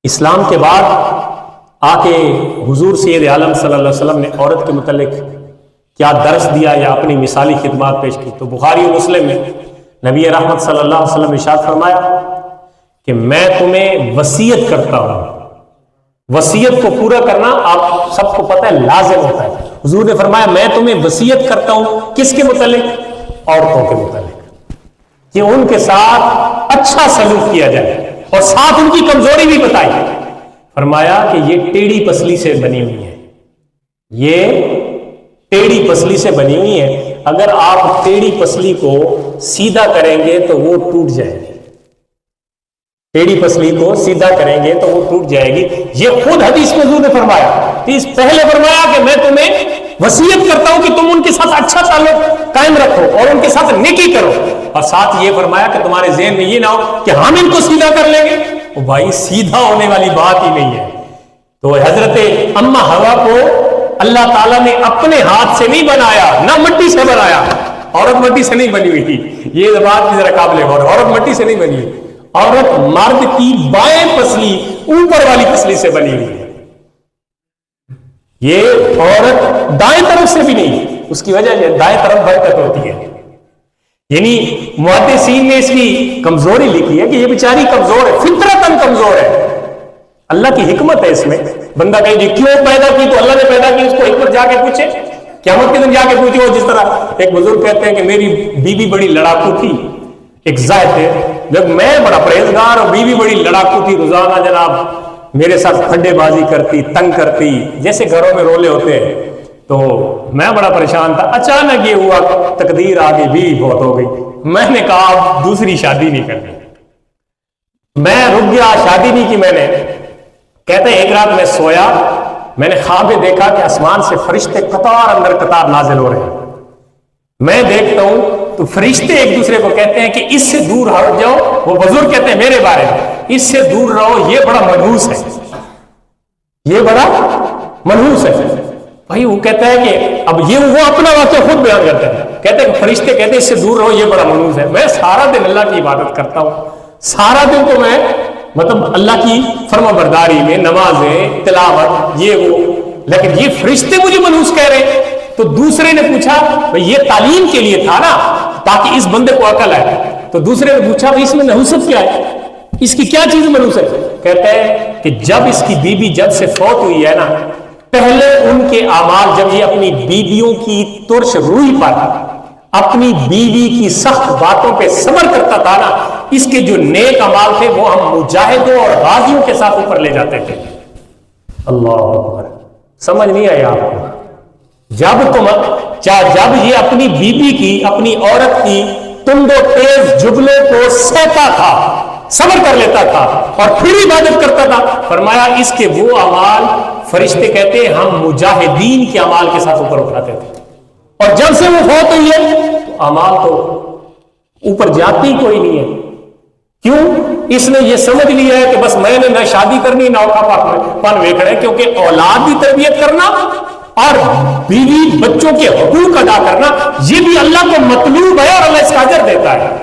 اسلام کے بعد آ کے حضور سید عالم صلی اللہ علیہ وسلم نے عورت کے متعلق کیا درس دیا یا اپنی مثالی خدمات پیش کی؟ تو بخاری و مسلم میں نبی رحمت صلی اللہ علیہ وسلم نے ارشاد فرمایا کہ میں تمہیں وصیت کرتا ہوں. وصیت کو پورا کرنا آپ سب کو پتہ ہے لازم ہوتا ہے. حضور نے فرمایا میں تمہیں وصیت کرتا ہوں کس کے متعلق؟ عورتوں کے متعلق، کہ ان کے ساتھ اچھا سلوک کیا جائے اور ساتھ ان کی کمزوری بھی بتائی. فرمایا کہ یہ ٹیڑھی پسلی سے بنی ہوئی ہے، یہ ٹیڑھی پسلی سے بنی ہوئی ہے. اگر آپ ٹیڑھی پسلی کو سیدھا کریں گے تو وہ ٹوٹ جائے گی. ٹیڑھی پسلی کو سیدھا کریں گے تو وہ ٹوٹ جائے گی. یہ خود حدیث میں حضور نے فرمایا. پہلے فرمایا کہ میں تمہیں وصیت کرتا ہوں کہ تم ان کے ساتھ اچھا تعلق قائم رکھو اور ان کے ساتھ نیکی کرو، اور ساتھ یہ فرمایا کہ تمہارے ذہن میں یہ نہ ہو کہ ہم ان کو سیدھا کر لیں گے. وہ بھائی سیدھا ہونے والی بات ہی نہیں ہے. تو حضرت اما حوا کو اللہ تعالیٰ نے اپنے ہاتھ سے نہیں بنایا، نہ مٹی سے بنایا. عورت مٹی سے نہیں بنی ہوئی تھی، یہ بات ذرا قابل غور. عورت مٹی سے نہیں بنی ہوئی، عورت مرد کی بائیں پسلی اوپر والی پسلی سے بنی ہوئی ہے. یہ عورت دائیں طرف سے بھی نہیں، اس کی وجہ یہ دائیں طرف برکت ہوتی ہے. یعنی محدثین نے اس کی کمزوری لکھی ہے کہ یہ بیچاری کمزور ہے، فطرتاً کمزور ہے. اللہ کی حکمت ہے اس میں. بندہ کہے جی کیوں پیدا کی؟ تو اللہ نے پیدا کی، اس کو حکمت جا کے پوچھے، قیامت کے دن جا کے پوچھے. وہ جس طرح ایک بزرگ کہتے ہیں کہ میری بیوی بڑی لڑاکو تھی، ایک زائد تھے، جب میں بڑا پرہیزگار اور بیوی بڑی لڑاکو تھی، روزانہ جناب میرے ساتھ پھڈے بازی کرتی، تنگ کرتی، جیسے گھروں میں رولے ہوتے ہیں. تو میں بڑا پریشان تھا. اچانک یہ ہوا تقدیر آ گئی، بیوی بہت ہو گئی. میں نے کہا اب دوسری شادی نہیں کرنی. میں رک گیا، شادی نہیں کی میں نے. کہتے ہیں ایک رات میں سویا، میں نے خواب میں دیکھا کہ آسمان سے فرشتے قطار اندر قطار نازل ہو رہے ہیں. میں دیکھتا ہوں تو فرشتے ایک دوسرے کو کہتے ہیں کہ اس سے دور ہٹ جاؤ. وہ بزرگ کہتے ہیں میرے بارے میں، اس سے دور رہو، یہ بڑا منحوس ہے، یہ بڑا منحوس ہے. بھائی وہ کہتا ہے کہ اب یہ وہ اپنا واقعہ خود بیان کرتا ہے. کہتے ہیں کہ فرشتے کہتے ہیں اس سے دور رہو، یہ بڑا منحوس ہے. میں سارا دن اللہ کی عبادت کرتا ہوں، سارا دن تو میں مطلب اللہ کی فرما برداری میں، نمازیں، تلاوت، یہ وہ، لیکن یہ فرشتے مجھے منحوس کہہ رہے ہیں. تو دوسرے نے پوچھا بھئی یہ تعلیم کے لیے تھا نا، تاکہ اس بندے کو عقل آئے. تو دوسرے نے پوچھا بھئی اس میں نحوست کیا ہے، اس کی کیا چیز منحوس ہے؟ کہتا ہے کہ جب اس کی بیوی جب سے فوت ہوئی ہے نا، پہلے ان کے اعمال، جب یہ اپنی بیویوں کی ترش روئی پر، اپنی بیوی کی سخت باتوں پہ صبر کرتا تھا نا، اس کے جو نیک اعمال تھے وہ ہم مجاہدوں اور غازیوں کے ساتھ اوپر لے جاتے تھے. اللہ اکبر. سمجھ نہیں آیا آپ کو؟ جب یہ اپنی بیوی کی، اپنی عورت کی تند و تیز جملوں کو سہتا تھا، صبر کر لیتا تھا اور پھر عبادت کرتا تھا، فرمایا اس کے وہ اعمال فرشتے کہتے ہیں ہم مجاہدین کے اعمال کے ساتھ اوپر اٹھاتے تھے. اور جب سے وہ فوت ہوئی ہے تو اعمال تو اوپر جاتی کوئی نہیں ہے. کیوں؟ اس نے یہ سمجھ لیا ہے کہ بس میں نے نہ شادی کرنی نہ پن ویکھنا ہے، کیونکہ اولاد کی تربیت کرنا اور بیوی بچوں کے حقوق ادا کرنا یہ بھی اللہ کو مطلوب ہے اور اللہ اس کا اجر دیتا ہے.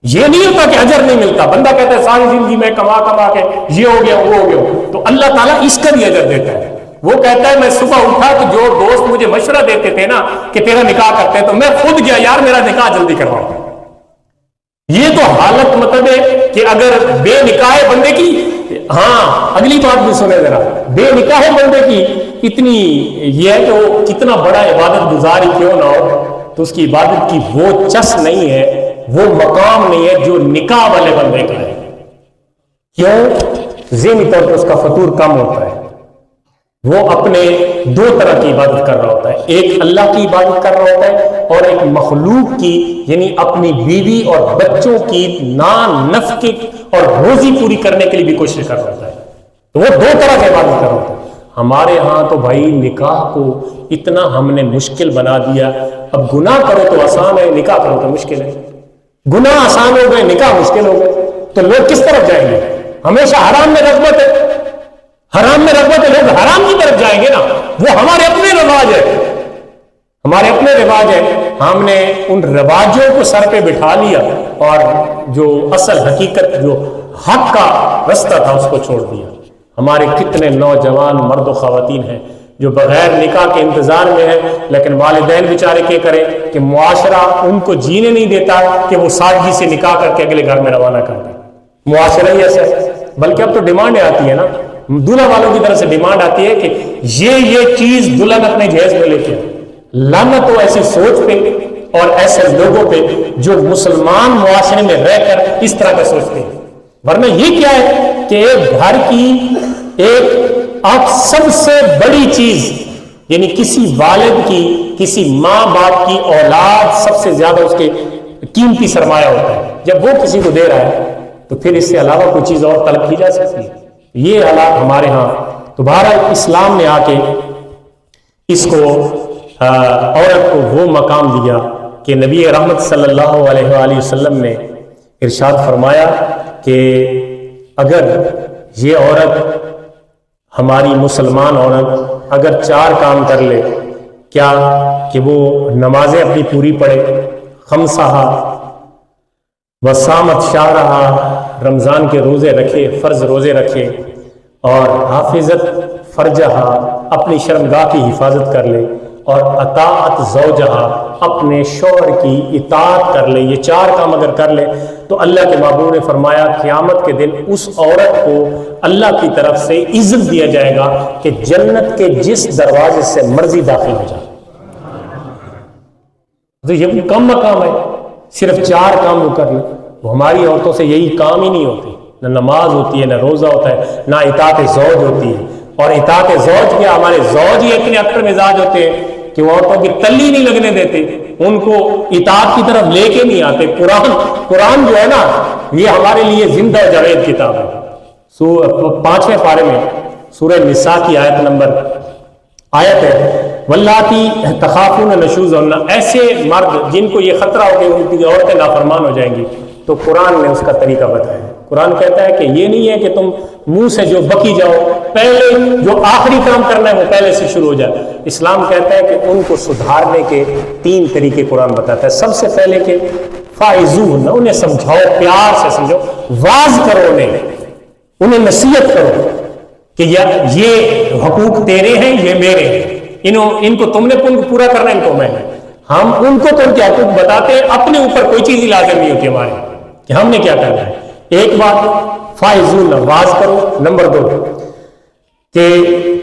یہ نہیں ہوتا کہ اجر نہیں ملتا. بندہ کہتا ہے ساری زندگی میں کما کے یہ ہو گیا وہ ہو گیا، تو اللہ تعالیٰ اس کا بھی اجر دیتا ہے. وہ کہتا ہے میں صبح اٹھا تو جو دوست مجھے مشورہ دیتے تھے نا کہ تیرا نکاح کرتے ہیں، تو میں خود گیا یار میرا نکاح جلدی کرواؤ. یہ تو حالت مطلب ہے کہ اگر بے نکاح بندے کی، ہاں اگلی بات بھی سنے ذرا، بے نکاح بندے کی اتنی یہ ہے کہ وہ کتنا بڑا عبادت گزاری کیوں نہ ہو، تو اس کی عبادت کی وہ چس نہیں ہے، وہ مقام نہیں ہے جو نکاح والے بندے کا ہے. کیوں؟ ذہنی طور پر اس کا فطور کم ہوتا ہے. وہ اپنے دو طرح کی عبادت کر رہا ہوتا ہے، ایک اللہ کی عبادت کر رہا ہوتا ہے اور ایک مخلوق کی، یعنی اپنی بیوی اور بچوں کی نان نفقے اور روزی پوری کرنے کے لیے بھی کوشش کر رہا ہوتا ہے. تو وہ دو طرح کی عبادت کر رہا ہوتا ہے. ہمارے ہاں تو بھائی نکاح کو اتنا ہم نے مشکل بنا دیا. اب گناہ کرو تو آسان ہے، نکاح کرو تو مشکل ہے. گناہ آسان ہو گئے، نکاح مشکل ہو گئے، تو لوگ کس طرف جائیں گے؟ ہمیشہ حرام میں رغبت ہے، حرام میں رغبت ہے، لوگ حرام کی طرف جائیں گے نا. وہ ہمارے اپنے رواج ہے، ہمارے اپنے رواج ہے. ہم نے ان رواجوں کو سر پہ بٹھا لیا اور جو اصل حقیقت جو حق کا رستہ تھا اس کو چھوڑ دیا۔ ہمارے کتنے نوجوان مرد و خواتین ہیں جو بغیر نکاح کے انتظار میں ہیں، لیکن والدین بیچارے کیا کریں کہ معاشرہ ان کو جینے نہیں دیتا کہ وہ سادگی سے نکاح کر کے اگلے گھر میں روانہ کر دیں۔ معاشرہ ہی ایسا ہے، بلکہ اب تو ڈیمانڈیں آتی ہے نا، دلہا والوں کی طرف سے ڈیمانڈ آتی ہے کہ یہ چیز دلہن اپنے جہیز میں لے کے۔ لعنت ہو ایسی سوچ پہ اور ایسے لوگوں پہ جو مسلمان معاشرے میں رہ کر اس طرح کا سوچتے ہیں، ورنہ یہ کیا ہے کہ ایک گھر کی ایک آپ سب سے بڑی چیز، یعنی کسی والد کی، کسی ماں باپ کی اولاد سب سے زیادہ اس کے قیمتی سرمایہ ہوتا ہے۔ جب وہ کسی کو دے رہا ہے تو پھر اس سے علاوہ کوئی چیز اور طلب کی جا سکتی ہے؟ یہ حالات ہمارے ہاں۔ تو بہرحال اسلام نے آ کے اس کو عورت کو وہ مقام دیا کہ نبی رحمت صلی اللہ علیہ وآلہ وسلم نے ارشاد فرمایا کہ اگر یہ عورت، ہماری مسلمان عورت اگر 4 کام کر لے، کیا کہ وہ نمازیں اپنی پوری پڑھے، خمسہا وسامت شہرہا، رمضان کے روزے رکھے، فرض روزے رکھے، اور حافظت فرجہا، اپنی شرمگاہ کی حفاظت کر لے، اور اطاعت زوجہا، اپنے شوہر کی اطاعت کر لے، یہ 4 کام اگر کر لے تو اللہ کے محبوب نے فرمایا قیامت کے دن اس عورت کو اللہ کی طرف سے عزت دیا جائے گا کہ جنت کے جس دروازے سے مرضی داخل ہو جائے۔ تو یہ کم مقام ہے، صرف 4 کام وہ کر لیں۔ وہ ہماری عورتوں سے یہی کام ہی نہیں ہوتے، نہ نماز ہوتی ہے، نہ روزہ ہوتا ہے، نہ اطاعت زوج ہوتی ہے۔ اور اطاعت زوج کیا، ہمارے زوج ہی اتنے اکثر مزاج ہوتے ہیں کہ وہ عورتوں کی تلی نہیں لگنے دیتے، ان کو اطاعت کی طرف لے کے نہیں آتے۔ قرآن جو ہے نا، یہ ہمارے لیے زندہ جاوید کتاب ہے۔ 5ویں پارے میں سورہ نساء کی آیت ہے واللاتی تخافون نشوزہن، ایسے مرد جن کو یہ خطرہ ہو کہ ان کی عورتیں نافرمان ہو جائیں گی، تو قرآن نے اس کا طریقہ بتایا۔ قرآن کہتا ہے کہ یہ نہیں ہے کہ تم منہ سے جو بکی جاؤ، پہلے جو آخری کام کرنا ہے وہ پہلے سے شروع ہو جائے۔ اسلام کہتا ہے کہ ان کو سدھارنے کے 3 طریقے قرآن بتاتا ہے۔ سب سے پہلے کہ فائزوہن، انہیں سمجھاؤ، پیار سے سمجھو، واز کرو، انہیں نصیحت کرو کہ یہ حقوق تیرے ہیں، یہ میرے ہیں، ان کو تم نے پورا کرنا، ان کو میں نے۔ ہم ان کو تو ان کے حقوق بتاتے ہیں، اپنے اوپر کوئی چیز ہی لازم نہیں ہوتی ہماری کہ ہم نے کیا کرنا ہے۔ ایک بات فائزون، واز کرو۔ نمبر 2 کہ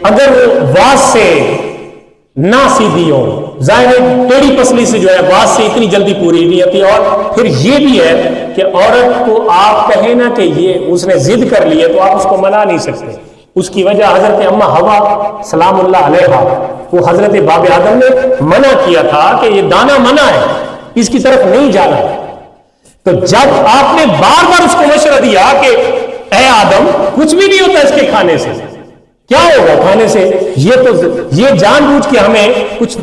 اگر واز سے نہ سیدھی ہو، ظاہر ٹیڑھی پسلی سے جو ہے واز سے اتنی جلدی پوری نہیں ہوتی۔ اور پھر یہ بھی ہے کہ عورت کو آپ کہیں نا کہ یہ اس نے ضد کر لی ہے تو آپ اس کو منا نہیں سکتے۔ اس کی وجہ حضرت اماں حوا سلام اللہ علیہا، وہ حضرت باب آدم نے منع کیا تھا کہ یہ دانا منع ہے، اس کی طرف نہیں جانا۔ تو جب آپ نے بار بار اس کو مشورہ دیا کہ اے آدم کچھ بھی نہیں ہوتا اس کے کھانے سے، کیا ہوگا کھانے سے، یہ جان بوجھ کے ہمیں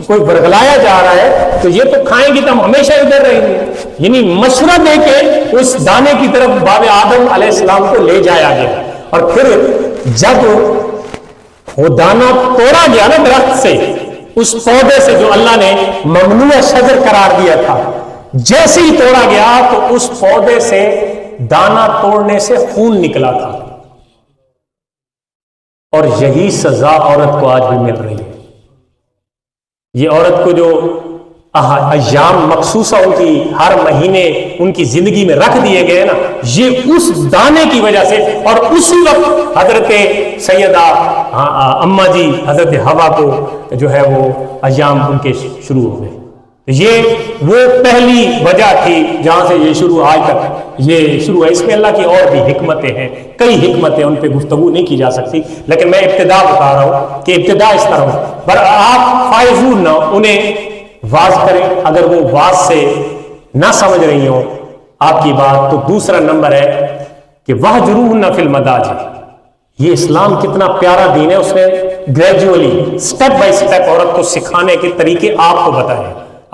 کوئی برگلایا جا رہا ہے، تو یہ تو کھائیں گی تو ہم ہمیشہ ادھر رہیں گے۔ یعنی مشورہ دے کے اس دانے کی طرف باب آدم علیہ السلام کو لے جایا گیا۔ اور پھر جب وہ دانا توڑا گیا نا درخت سے، اس پودے سے جو اللہ نے ممنوع شجر قرار دیا تھا، جیسے ہی توڑا گیا تو اس پودے سے دانا توڑنے سے خون نکلا تھا۔ اور یہی سزا عورت کو آج بھی مل رہی ہے۔ یہ عورت کو جو ایام مخصوصہ ان کی ہر مہینے ان کی زندگی میں رکھ دیے گئے نا، یہ اس دانے کی وجہ سے، اور اسی وقت حضرت سیدہ اماں جی حضرت حوا کو جو ہے وہ ایام ان کے شروع ہو گئے۔ یہ وہ پہلی وجہ تھی جہاں سے یہ شروع، آج تک یہ شروع ہے۔ اس میں اللہ کی اور بھی حکمتیں ہیں، کئی حکمتیں، ان پہ گفتگو نہیں کی جا سکتی، لیکن میں ابتدا بتا رہا ہوں کہ ابتدا اس طرح ہو، پر آپ فائزون نہ، انہیں واز کریں اگر وہ واز سے نہ سمجھ رہی ہوں آپ کی بات۔ تو دوسرا نمبر ہے کہ وَهْجُرُوهُنَّ فِي الْمَضَاجِعِ، یہ اسلام کتنا پیارا دین ہے، اس نے گریجولی سٹیپ بائی سٹیپ عورت کو سکھانے کے طریقے آپ کو بتائے۔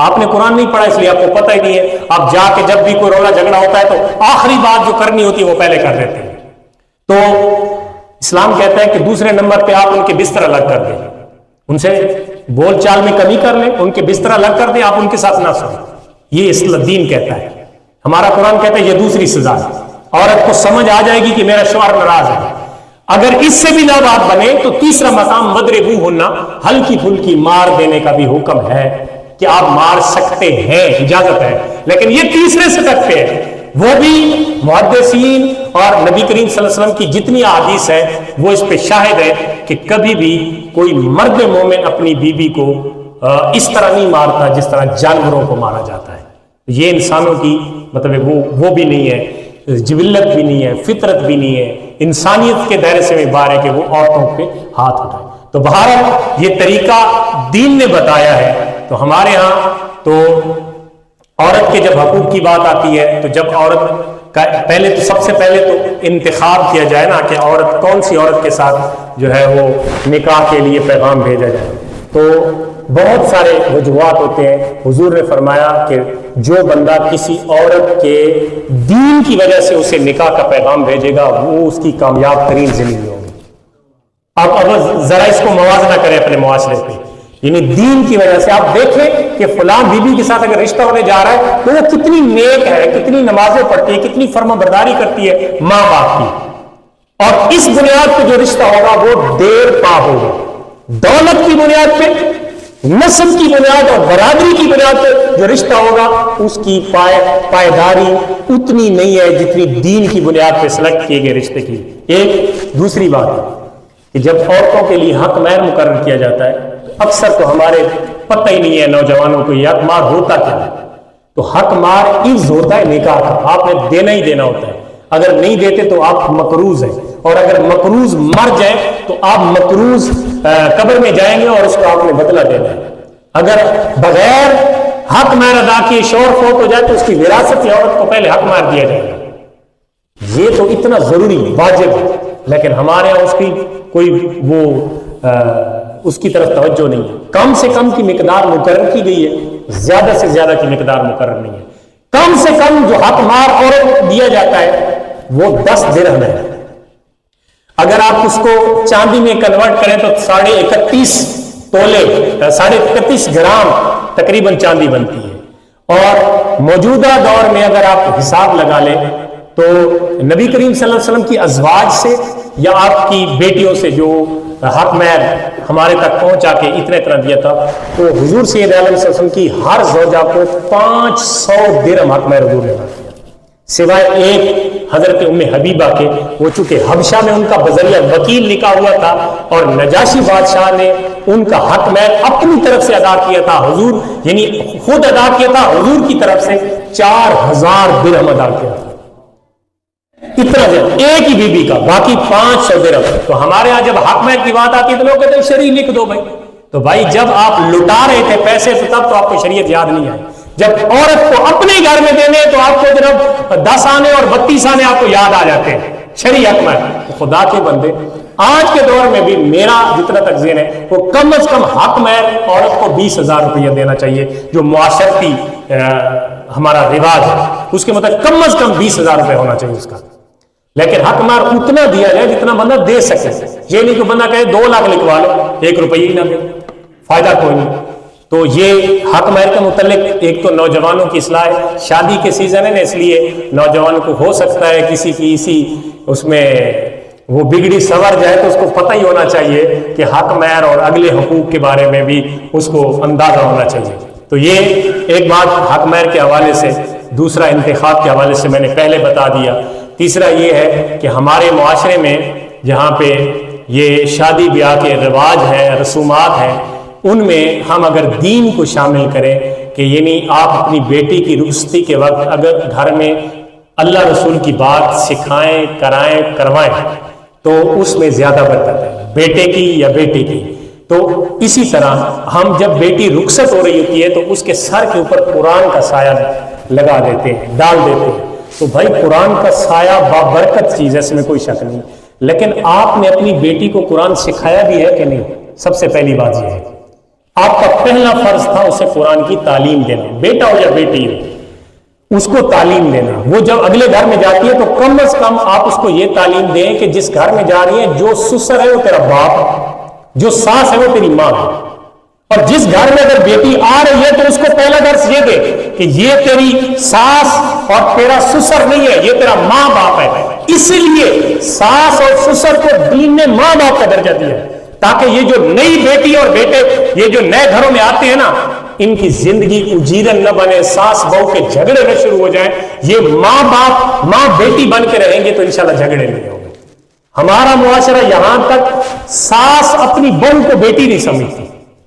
آپ نے قرآن نہیں پڑھا اس لیے آپ کو پتہ ہی نہیں ہے، آپ جا کے جب بھی کوئی رولا جھگڑا ہوتا ہے تو آخری بات جو کرنی ہوتی ہے وہ پہلے کر دیتے ہیں۔ تو اسلام کہتا ہے کہ دوسرے نمبر پہ آپ ان کے بستر الگ کر دیں، ان سے بول چال میں کمی کر لیں، ان کے بستر الگ کر دیں، آپ ان کے ساتھ نہ سوئیں۔ یہ دین کہتا ہے، ہمارا قرآن کہتا ہے یہ دوسری سزا ہے۔ عورت کو سمجھ آ جائے گی کہ میرا شوہر ناراض ہے. اگر اس سے بھی نہ بات بنے تو تیسرا مقام مضربوہ ہونا، ہلکی پھلکی مار دینے کا بھی حکم ہے کہ آپ مار سکتے ہیں، اجازت ہے. لیکن یہ تیسرے سطح پہ ہے، وہ بھی محدثین اور نبی کریم صلی اللہ علیہ وسلم کی جتنی احادیث ہے وہ اس پہ شاہد ہے کہ کبھی بھی کوئی مرد مومن اپنی بیوی کو اس طرح نہیں مارتا جس طرح جانوروں کو مارا جاتا ہے. یہ انسانوں کی مطلب وہ بھی نہیں ہے، جبلت بھی نہیں ہے، فطرت بھی نہیں ہے، انسانیت کے دائرے سے بھی باہر ہے کہ وہ عورتوں پہ ہاتھ اٹھائے. تو بہرحال یہ طریقہ دین نے بتایا ہے. تو ہمارے ہاں تو عورت کے جب حقوق کی بات آتی ہے تو جب عورت کا پہلے تو سب سے پہلے تو انتخاب کیا جائے نا کہ عورت کون سی عورت کے ساتھ جو ہے وہ نکاح کے لیے پیغام بھیجا جائے. تو بہت سارے وجوہات ہوتے ہیں. حضور نے فرمایا کہ جو بندہ کسی عورت کے دین کی وجہ سے اسے نکاح کا پیغام بھیجے گا وہ اس کی کامیاب ترین زندگی ہوگی. اب ذرا اس کو موازنہ کریں اپنے معاشرے پہ، یعنی دین کی وجہ سے آپ دیکھیں کہ فلاں بیوی کے ساتھ اگر رشتہ ہونے جا رہا ہے تو وہ کتنی نیک ہے، کتنی نمازیں پڑھتی ہے، کتنی فرما برداری کرتی ہے ماں باپ کی. اور اس بنیاد پہ جو رشتہ ہوگا وہ دیر پا ہوگا. دولت کی بنیاد پہ، نسل کی بنیاد اور برادری کی بنیاد پہ جو رشتہ ہوگا اس کی پائیداری اتنی نہیں ہے جتنی دین کی بنیاد پہ سلیکٹ کیے گئے رشتے کی. ایک دوسری بات ہے کہ جب عورتوں کے لیے حق مہر مقرر کیا جاتا ہے اکثر تو ہمارے پتہ ہی نہیں ہے نوجوانوں کو یہ حق مار ہوتا کیا ہے. تو حق مار عوض ہوتا ہے نکاح کا، آپ نے دینا ہی دینا ہوتا ہے. اگر نہیں دیتے تو آپ مقروض ہیں، اور اگر مقروض مر جائیں تو آپ مقروض قبر میں جائیں گے اور اس کو آپ نے بدلہ دینا ہے. اگر بغیر حق مہر ادا کیے شوہر فوت ہو جائے تو اس کی وراثت عورت کو پہلے حق مہر دیا جائے گا. یہ تو اتنا ضروری واجب ہے، لیکن ہمارے یہاں اس کی کوئی وہ اس کی طرف توجہ نہیں ہے. کم سے کم کی مقدار مقرر کی گئی ہے، زیادہ سے زیادہ کی مقدار مقرر نہیں ہے. کم سے کم جو حق مہر عورت دیا جاتا ہے وہ 10 درہم ہے. اگر آپ اس کو چاندی میں کنورٹ کریں تو 31.5 تولے 31.5 گرام تقریباً چاندی بنتی ہے. اور موجودہ دور میں اگر آپ حساب لگا لیں تو نبی کریم صلی اللہ علیہ وسلم کی ازواج سے یا آپ کی بیٹیوں سے جو حق مہر ہمارے تک پہنچا کے اتنا دیا تھا تو حضور سید عالم صلی اللہ علیہ وسلم کی ہر زوجہ کو 500 درہم حق مہر حضور نے ادا کیا، سوائے ایک حضرت ام حبیبہ کے. وہ چونکہ حبشہ میں ان کا بذریعہ وکیل نکاح ہوا تھا اور نجاشی بادشاہ نے ان کا حق مہر اپنی طرف سے ادا کیا تھا. حضور یعنی خود ادا کیا تھا، حضور کی طرف سے 4000 درہم ادا کیا تھا. اتنا ایک ہی بی بی کا، باقی 500 درہم. تو ہمارے ہاں جب حق مہر کی بات آتی ہے تو لوگ کہتے ہیں شریعت لکھ دو بھائی. تو بھائی جب آپ لٹا رہے تھے پیسے تو تب تو آپ کو شریعت یاد نہیں آئی. جب عورت کو اپنے گھر میں دینے تو آپ کو جناب 10 آنے اور 32 آنے آپ کو یاد آ جاتے ہیں. شریعت میں خدا کے بندے آج کے دور میں بھی میرا جتنا تک ذہن ہے وہ کم از کم حق مہر عورت کو 20,000 روپیہ دینا چاہیے جو معاشرتی ہمارا رواج ہے. اس کے مطابق کم از کم 20,000 روپے ہونا چاہیے اس کا. لیکن حق مہر اتنا دیا جائے جتنا بندہ دے سکے. یہ نہیں کہ بندہ کہے 2 لاکھ لکھوا لو 1 روپیہ ہی نہ دے، فائدہ کوئی نہیں. تو یہ حق مہر کے متعلق ایک تو نوجوانوں کی اصلاح ہے. شادی کے سیزن ہے نا، اس لیے نوجوانوں کو ہو سکتا ہے کسی کی اسی اس میں وہ بگڑی سنور جائے تو اس کو پتہ ہی ہونا چاہیے کہ حق مہر اور اگلے حقوق کے بارے میں بھی اس کو اندازہ ہونا چاہیے. تو یہ ایک بات حق مہر کے حوالے سے. دوسرا انتخاب کے حوالے سے میں نے پہلے بتا دیا. تیسرا یہ ہے کہ ہمارے معاشرے میں جہاں پہ یہ شادی بیاہ کے رواج ہیں، رسومات ہیں، ان میں ہم اگر دین کو شامل کریں کہ یعنی آپ اپنی بیٹی کی رخصتی کے وقت اگر گھر میں اللہ رسول کی بات سکھائیں، کرائیں، کروائیں تو اس میں زیادہ برکت ہے، بیٹے کی یا بیٹی کی. تو اسی طرح ہم جب بیٹی رخصت ہو رہی ہوتی ہے تو اس کے سر کے اوپر قرآن کا سایہ لگا دیتے ہیں، ڈال دیتے ہیں. تو بھائی قرآن کا سایہ بابرکت چیز ہے، اس میں کوئی شک نہیں. لیکن آپ نے اپنی بیٹی کو قرآن سکھایا بھی ہے کہ نہیں؟ سب سے پہلی بات یہ ہے آپ کا پہلا فرض تھا اسے قرآن کی تعلیم دینا. بیٹا ہو یا بیٹی ہو اس کو تعلیم دینا. وہ جب اگلے گھر میں جاتی ہے تو کم از کم آپ اس کو یہ تعلیم دیں کہ جس گھر میں جا رہی ہے جو سسر ہے وہ تیرا باپ ہے، جو ساس ہے وہ تیری ماں ہے. اور جس گھر میں اگر بیٹی آ رہی ہے تو اس کو پہلا درس یہ دے کہ یہ تیری ساس اور تیرا سسر نہیں ہے، یہ تیرا ماں باپ ہے. اس لیے ساس اور سسر کو دین نے ماں باپ کا درجہ دیا ہے، تاکہ یہ جو نئی بیٹی اور بیٹے یہ جو نئے گھروں میں آتے ہیں نا، ان کی زندگی اجیرن نہ بنے، ساس بہو کے جھگڑے نہ شروع ہو جائیں. یہ ماں باپ ماں بیٹی بن کے رہیں گے تو انشاءاللہ جھگڑے نہیں ہوں گے. ہمارا معاشرہ یہاں تک ساس اپنی بہو کو بیٹی نہیں سمجھتی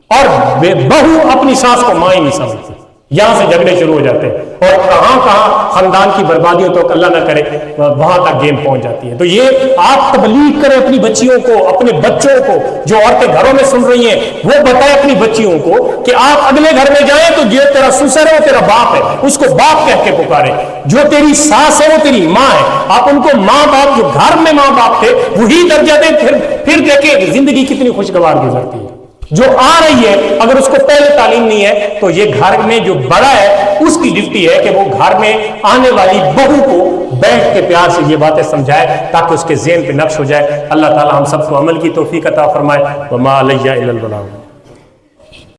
اور بہو اپنی ساس کو ماں ہی نہیں سمجھتی. یہاں سے جھگڑے شروع ہو جاتے ہیں اور کہاں کہاں خاندان کی بربادیوں تو اللہ نہ کرے وہاں تک گیم پہنچ جاتی ہے. تو یہ آپ تبلیغ کریں اپنی بچیوں کو، اپنے بچوں کو، جو عورتیں گھروں میں سن رہی ہیں وہ بتائیں اپنی بچیوں کو کہ آپ اگلے گھر میں جائیں تو جو تیرا سسر ہے وہ تیرا باپ ہے، اس کو باپ کہہ کے پکارے. جو تیری ساس ہے وہ تیری ماں ہے، آپ ان کو ماں باپ، جو گھر میں ماں باپ تھے وہی درجہ دیں. پھر دیکھیں زندگی کتنی خوشگوار گزرتی ہے. جو آ رہی ہے اگر اس کو پہلے تعلیم نہیں ہے تو یہ گھر میں جو بڑا ہے اس کی ڈیوٹی ہے کہ وہ گھر میں آنے والی بہو کو بیٹھ کے پیار سے یہ باتیں سمجھائے تاکہ اس کے ذہن پہ نقش ہو جائے. اللہ تعالی ہم سب کو عمل کی توفیق عطا فرمائے. وما علیہ الا البلاغ.